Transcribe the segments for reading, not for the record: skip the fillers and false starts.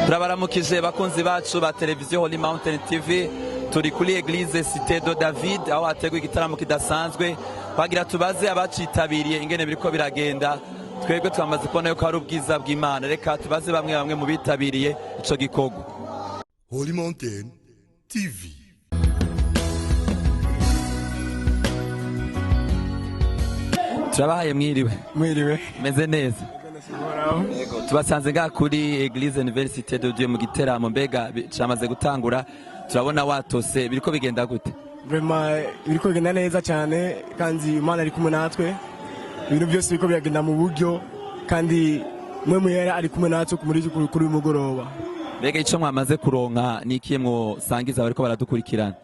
Turabaramukije bakunzi bacu ba televiziyo Holy Mountain TV, turi kuri Eglise Cité de David aho hateguye igitaramo kidasanzwe, bagira tubaze abacitabiriye ingene biriko biragenda. Twebwe twamaze kubona yuko hari ubwiza bw'Imana, reka tubaze bamwe mu bitabiriye ico gikorwa. Holy Mountain TV. Turabahaye mwiriwe meze neza. Yego, tubasanze nga kuri Eglise Université de Dieu mugiteramo, mbega cyamaze gutangura, turabona watose, biriko bigenda gute? vraiment biriko bigenda neza cyane kandi Imana ari kumwe natwe, ibintu byose biriko biragenda mu buryo kandi mwe muyera ari kumwe natwe kuri mugoroba. Mbega ico mwamaze kuronka nikiye mwo sangiza bariko baradukurikirana?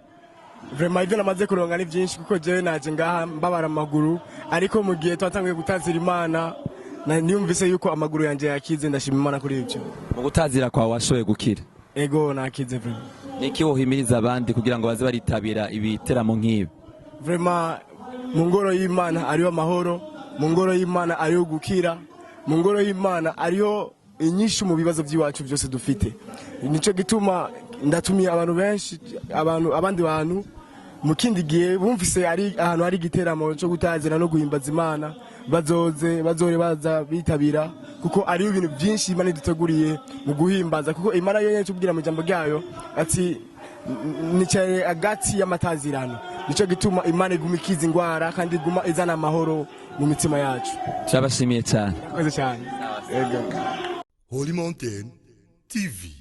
Vraiment ibyo namaze kuronka ni byinshi kuko jewe naje ngaha mbabara amaguru, ariko mu gihe twatangiye gutazira Imana niyumvise yuko amaguru yanje yakize, ndashima Imana kuri ibyo. Mu gutazira kwa washoye gukira? Ego nakize vraiment. Niki wohimiriza abandi kugira ngo baze baritabira ibiteramo nk'ibi? Vraiment mu ngoro y'Imana ariyo amahoro, mu ngoro y'Imana ariyo gukira, mu ngoro y'Imana ariyo inyishu mu bibazo by'iwacu byose dufite. Nico gituma ndatumiye abantu benshi, abandi bantu mu kindi gihe bumvise ari ahantu hari igiteramo cyo gutazira no guhimbaza Imana, bazore baza bitabira kuko ari ibintu byinshi Imana iduteguriye mu guhimbaza, kuko Imana yo yenye tubwira mu jambo ryayo ati nicaye agati y'amatazirano. Nico gituma Imana iguma ikiza ingwara kandi iguma izana amahoro mu mitima yacu. Turabashimiye cyane. Koze cyane. Ego. Holy Mountain TV.